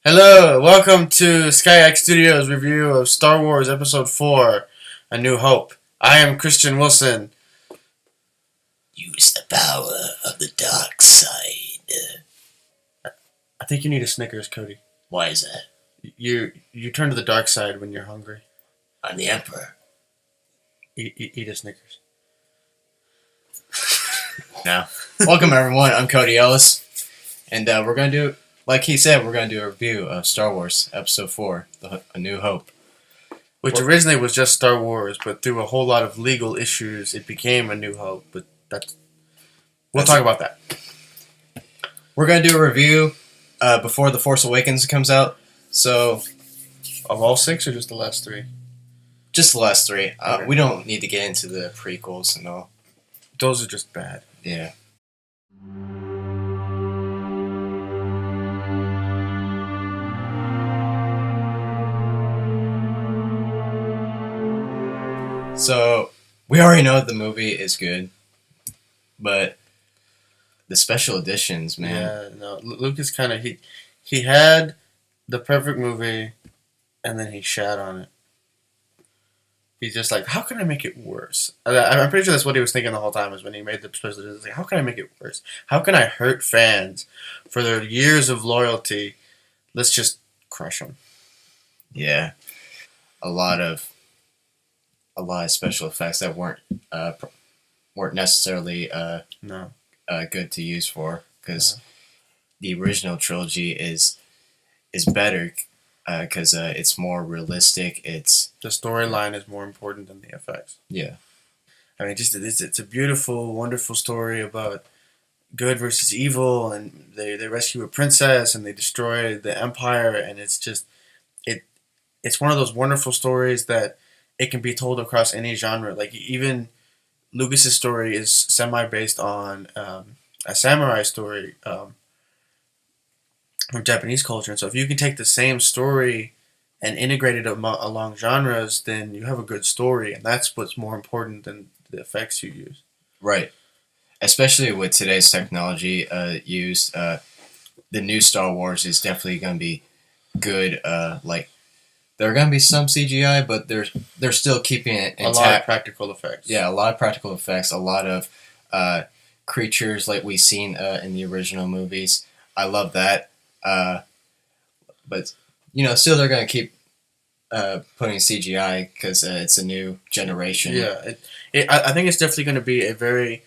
Hello, welcome to SkyAck Studios review of Star Wars Episode 4, A New Hope. I am Christian Wilson. Use the power of the dark side. I think you need a Snickers, Cody. Why is that? You turn to the dark side when you're hungry. I'm the Emperor. Eat a Snickers. Now, welcome everyone. I'm Cody Ellis, and we're gonna do, like he said, we're gonna do a review of Star Wars Episode 4, A New Hope, Which originally was just Star Wars, but through a whole lot of legal issues, it became A New Hope. But we'll talk about that. We're gonna do a review before The Force Awakens comes out. So, Of all 6 or just the last 3? just the last 3. Okay. We don't need to get into the prequels and all. Those are just bad. Yeah. So, we already know the movie is good, but the special editions, man. Yeah, no. Lucas kind of he had the perfect movie, and then he shat on it. He's just like, how can I make it worse? I'm pretty sure that's what he was thinking the whole time. Is when he made the special editions, like, how can I make it worse? How can I hurt fans for their years of loyalty? Let's just crush them. Yeah. A lot of special effects that weren't necessarily No, good to use for, because the original trilogy is better because it's more realistic. It's the storyline is more important than the effects. yeah. I mean, just it's a beautiful, wonderful story about good versus evil, and they rescue a princess and they destroy the empire, and it's just it's one of those wonderful stories that it can be told across any genre. Like even Lucas's story is semi based on a samurai story from Japanese culture, and so if you can take the same story and integrate it along genres, then you have a good story, and that's what's more important than the effects you use. Right. Especially with today's technology used, the new Star Wars is definitely going to be good. Like there are going to be some CGI, but they're still keeping it intact. A lot of practical effects. Yeah, a lot of practical effects, a lot of creatures like we've seen in the original movies. I love that. But, still they're going to keep putting CGI because it's a new generation. Yeah, I think it's definitely going to be a very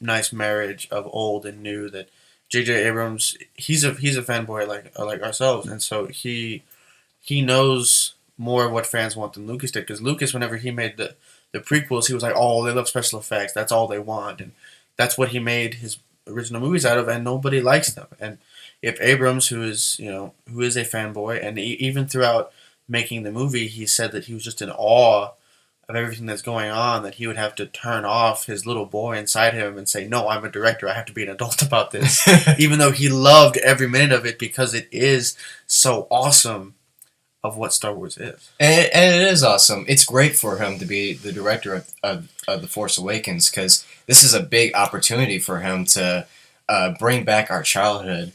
nice marriage of old and new. That J.J. Abrams, he's a fanboy like ourselves, and so he knows more of what fans want than Lucas did. Because Lucas, whenever he made the prequels, he was like, "Oh, they love special effects. That's all they want," and that's what he made his original movies out of, and nobody likes them. And if Abrams, who is a fanboy, and even throughout making the movie, he said that he was just in awe of everything that's going on, that he would have to turn off his little boy inside him and say, "No, I'm a director. I have to be an adult about this," even though he loved every minute of it because it is so awesome of what Star Wars is. And it is awesome. It's great for him to be the director of The Force Awakens because this is a big opportunity for him to bring back our childhood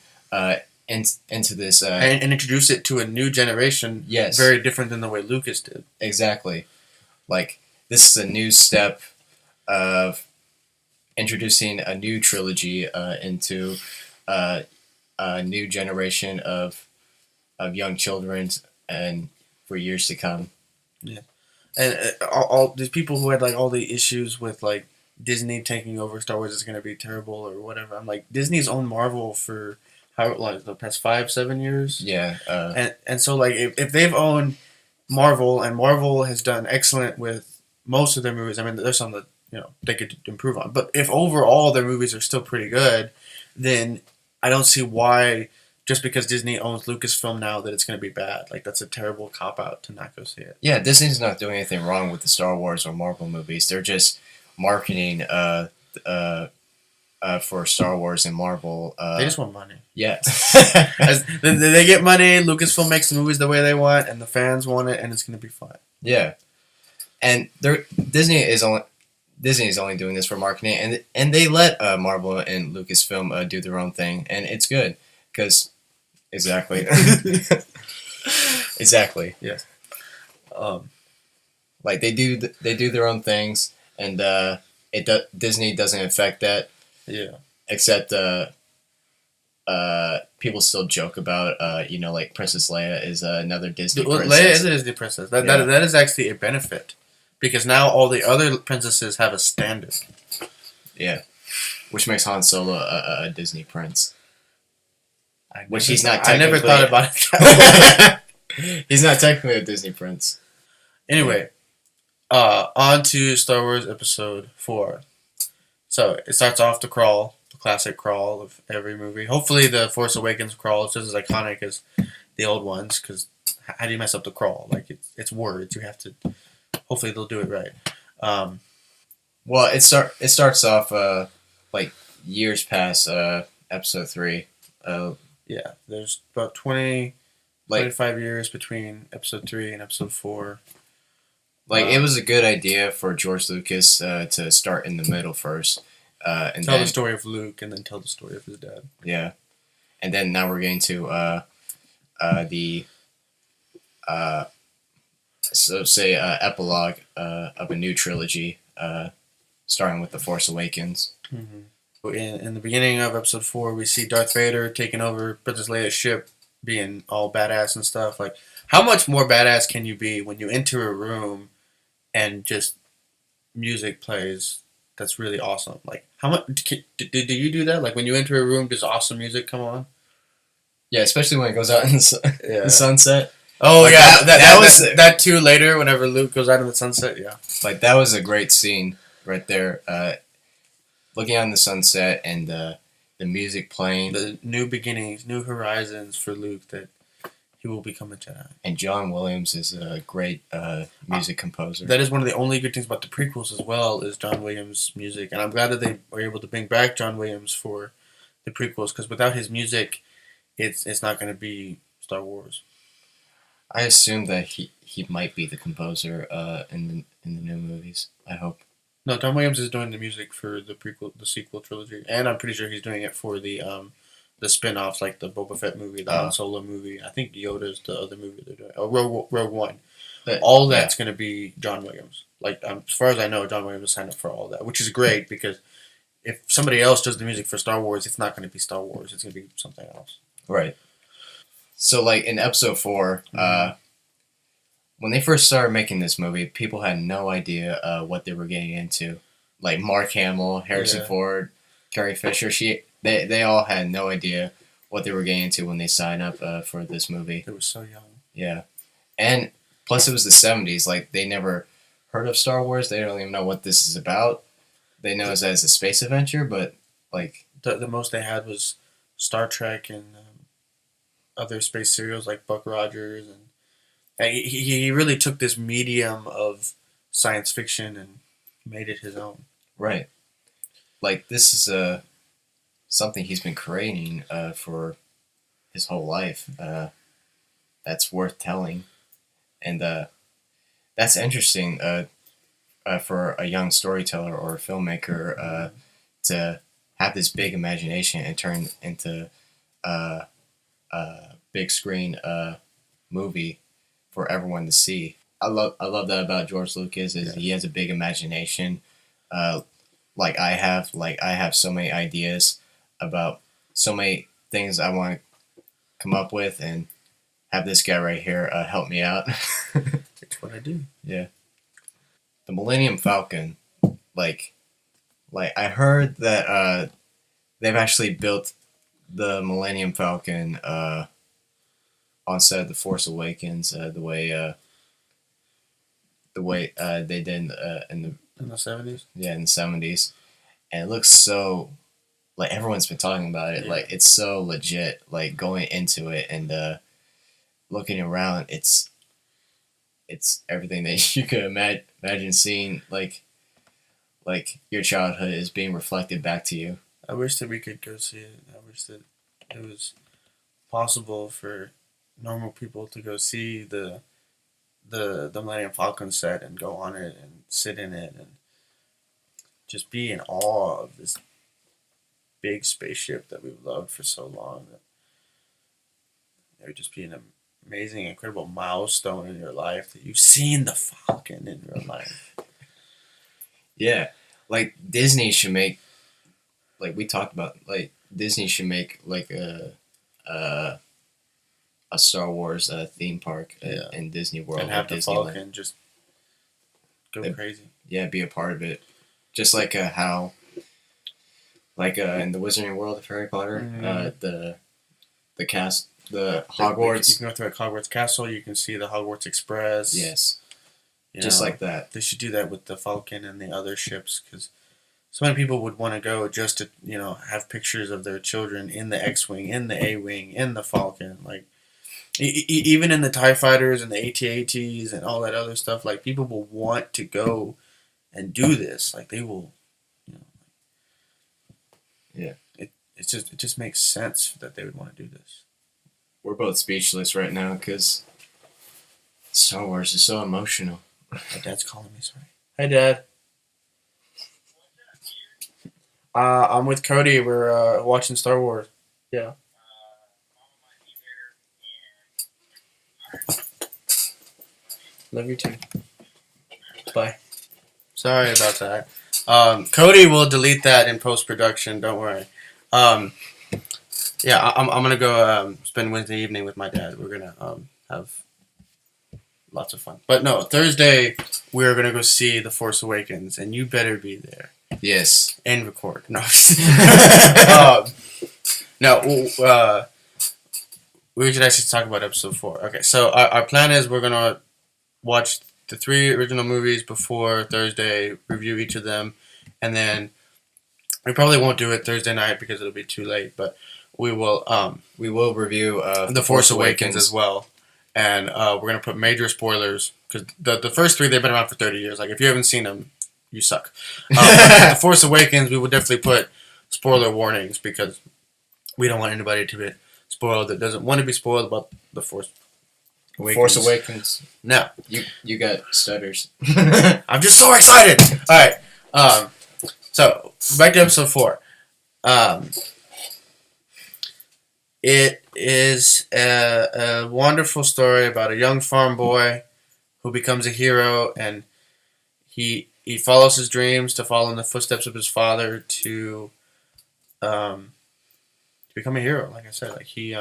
into this. And introduce it to a new generation. Yes. Very different than the way Lucas did. Exactly. Like, this is a new step of introducing a new trilogy into a new generation of young children and for years to come. Yeah. And all these people who had like all the issues with like Disney taking over Star Wars is going to be terrible or whatever. I'm like, Disney's owned Marvel for the past 5-7 years. Yeah. And so like if they've owned Marvel, and Marvel has done excellent with most of their movies. I mean, there's some that they could improve on. But if overall their movies are still pretty good, then I don't see why just because Disney owns Lucasfilm now that it's going to be bad. Like that's a terrible cop out to not go see it. Yeah, Disney's not doing anything wrong with the Star Wars or Marvel movies. They're just marketing for Star Wars and Marvel. They just want money. Yeah. They get money, Lucasfilm makes the movies the way they want, and the fans want it, and it's going to be fine. Yeah. And Disney is only doing this for marketing, and they let Marvel and Lucasfilm do their own thing, and it's good because Exactly. Exactly. Yes. Um, Like they do their own things, and Disney doesn't affect that. yeah. Except people still joke about like Princess Leia is another Disney Well, Leia is princess. a Disney princess. That, Yeah. that is actually a benefit because now all the other princesses have a standard. Yeah, which makes Han Solo a Disney prince. Which he's not. I never technically- thought about it that way. He's not technically a Disney prince. Anyway, on to Star Wars Episode 4. So it starts off the crawl, the classic crawl of every movie. Hopefully, the Force Awakens crawl is just as iconic as the old ones. Because how do you mess up the crawl? Like it's words. You have to. Hopefully, they'll do it right. Well, it starts off like years past Episode 3. Yeah, there's about 20, Like 25 years between Episode 3 and Episode 4. it was a good idea for George Lucas to start in the middle first, and Tell then the story of Luke and then tell the story of his dad. yeah, and then now we're getting to the so say epilogue of a new trilogy, starting with the Force Awakens. Mm-hmm. In the beginning of Episode 4, we see Darth Vader taking over Princess Leia's ship, being all badass and stuff. Like, how much more badass can you be when you enter a room and just music plays that's really awesome? Like, how much do you do that? Like, when you enter a room, does awesome music come on? Yeah, especially when it goes out in the sunset. Oh Like, yeah, that was that too later. Whenever Luke goes out in the sunset, yeah. like that was a great scene right there. Looking out in the sunset and the music playing, The new beginnings, new horizons for Luke, that he will become a Jedi. and John Williams is a great music composer. That is one of the only good things about the prequels as well, is John Williams' music, and I'm glad that they were able to bring back John Williams for the prequels, because without his music, it's not going to be Star Wars. I assume that he might be the composer in the new movies. I hope. No, John Williams is doing the music for the sequel trilogy, and I'm pretty sure he's doing it for the spin-offs, like the Boba Fett movie, the Han Solo movie. I think Yoda's the other movie they're doing. Oh, Rogue One. All that's going to be John Williams. Like, as far as I know, John Williams signed up for all that, which is great, because if somebody else does the music for Star Wars, it's not going to be Star Wars. It's going to be something else. Right. So, like in Episode 4, when they first started making this movie, people had no idea what they were getting into. Like Mark Hamill, Harrison Ford, Carrie Fisher, they all had no idea what they were getting into when they signed up for this movie. They were so young. Yeah, and plus it was the 70s. Like, they never heard of Star Wars. They don't even know what this is about. They know it as a space adventure, but like The most they had was Star Trek and other space serials like Buck Rogers, and he really took this medium of science fiction and made it his own. right. Like, this is something he's been creating for his whole life. That's worth telling, and that's interesting for a young storyteller or a filmmaker to have this big imagination and turn into a big screen movie for everyone to see. I love that about George Lucas, is he has a big imagination. Like I have so many ideas about so many things I want to come up with, and have this guy right here help me out. That's what I do. Yeah. The Millennium Falcon, like I heard that they've actually built the Millennium Falcon on set of The Force Awakens the way they did in the In the 70s? in the 70s, and it looks so, like, everyone's been talking about it. Yeah. Like, it's so legit. Like, going into it and looking around, it's everything that you could imagine seeing. Like your childhood is being reflected back to you. I wish that we could go see it. I wish that it was possible for normal people to go see the Millennium Falcon set and go on it and sit in it and just be in awe of this big spaceship that we've loved for so long. would just be an amazing, incredible milestone in your life that you've seen the Falcon in real life. Yeah, like Disney should make, like we talked about, like Disney should make like a a Star Wars theme park in Disney World And have or the Disneyland. Falcon just go crazy. Yeah, be a part of it, just like how, like in the Wizarding World of Harry Potter, the cast, the Hogwarts. You can go through a Hogwarts Castle. You can see the Hogwarts Express. Yes, You just know, like that. They should do that with the Falcon and the other ships because so many people would want to go just to have pictures of their children in the X-wing, in the A-wing, in the Falcon, like even in the TIE fighters and the AT-ATs and all that other stuff. Like people will want to go and do this. Like they will, Yeah. It just makes sense that they would want to do this. We're both speechless right now because Star Wars is so emotional. My dad's calling me. Sorry. Hi, Dad. I'm with Cody. We're watching Star Wars. Yeah. Love you too. Bye. Sorry about that. Cody will delete that in post production. Don't worry. Yeah, I'm gonna go spend Wednesday evening with my dad. We're gonna have lots of fun. But no, Thursday we're gonna go see The Force Awakens, and you better be there. Yes. And record. No. No. We should actually talk about episode 4. Okay, so our plan is we're gonna watch the 3 original movies before Thursday, review each of them, and then we probably won't do it Thursday night because it'll be too late. But we will review The Force Awakens as well, and we're gonna put major spoilers because the first 3 they've been around for 30 years. Like if you haven't seen them, you suck. The Force Awakens we will definitely put spoiler warnings because we don't want anybody to be spoiled that doesn't want to be spoiled about the Force Awakens. Force Awakens. No, you got stutters. I'm just so excited. All right. So back to episode 4. It is a wonderful story about a young farm boy who becomes a hero, and he follows his dreams to follow in the footsteps of his father to become a hero. Like I said, like he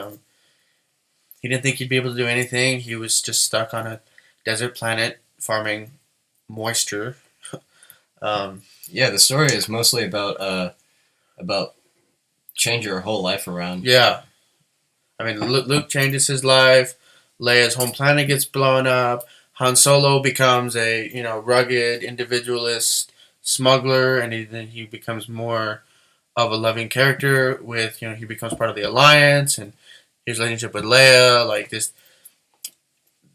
didn't think he'd be able to do anything. He was just stuck on a desert planet farming moisture. Yeah, the story is mostly about change your whole life around. Yeah. I mean, Luke changes his life. Leia's home planet gets blown up. Han Solo becomes a rugged individualist smuggler, and then he becomes more of a loving character. With he becomes part of the Alliance, and his relationship with Leia, like this.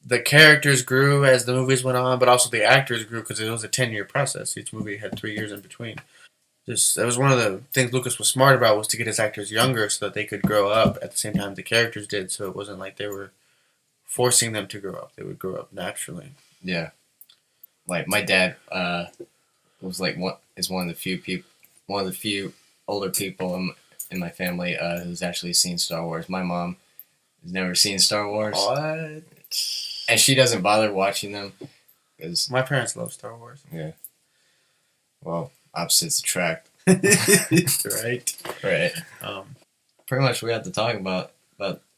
The characters grew as the movies went on, but also the actors grew because it was a 10-year process. Each movie had 3 years in between. That was one of the things Lucas was smart about, was to get his actors younger so that they could grow up at the same time the characters did. So it wasn't like they were forcing them to grow up; they would grow up naturally. Yeah, like my dad was like one of the few older people in my family who's actually seen Star Wars. My mom has never seen Star Wars. What? And she doesn't bother watching them because My parents love Star Wars. Yeah. Well, opposites attract. Right. Right. Pretty much we have to talk about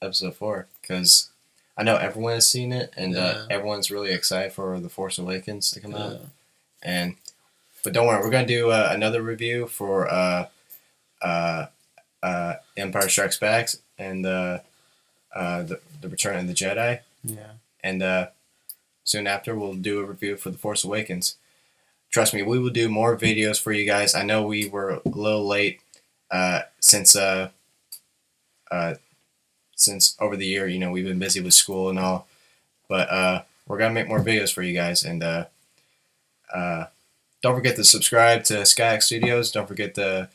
episode 4 because I know everyone has seen it and everyone's really excited for The Force Awakens to come out. But don't worry, we're gonna do another review for Empire Strikes Back and the Return of the Jedi. Yeah. And soon after, we'll do a review for The Force Awakens. Trust me, we will do more videos for you guys. I know we were a little late since over the year, we've been busy with school and all. But we're going to make more videos for you guys. And don't forget to subscribe to SkyAck Studios. Don't forget to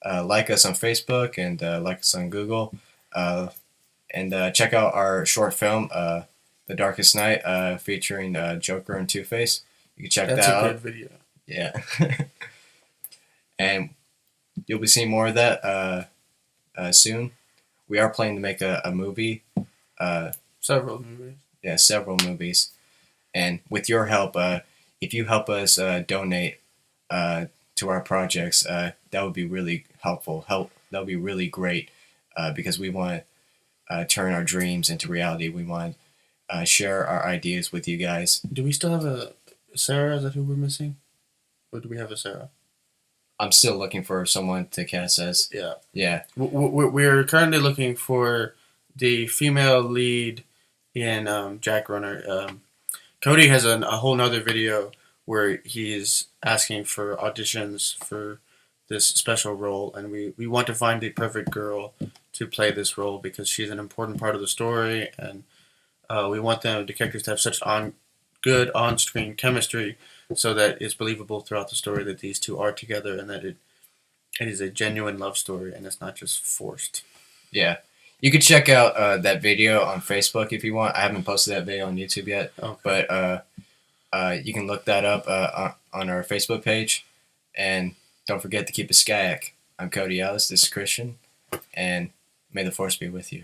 like us on Facebook and like us on Google. And check out our short film, The Darkest Night, featuring Joker and Two-Face. You can check that out. That's a good video. Yeah. And you'll be seeing more of that soon. We are planning to make a movie Several movies. Yeah, several movies. And with your help, if you help us donate to our projects, that would be really helpful. That would be really great because we want to turn our dreams into reality. We want to share our ideas with you guys. Do we still have a Sarah? Is that who we're missing? Or do we have a Sarah? I'm still looking for someone to cast as. Yeah. Yeah. We're currently looking for the female lead in Jack Runner. Cody has a whole nother video where he's asking for auditions for this special role, and we want to find the perfect girl to play this role because she's an important part of the story, and we want the characters to have such good on-screen chemistry so that it's believable throughout the story that these two are together and that it is a genuine love story and it's not just forced. Yeah. You could check out that video on Facebook if you want. I haven't posted that video on YouTube yet, Okay. but you can look that up on our Facebook page. And don't forget to keep it SkyAck. I'm Cody Ellis. This is Christian. And may the force be with you.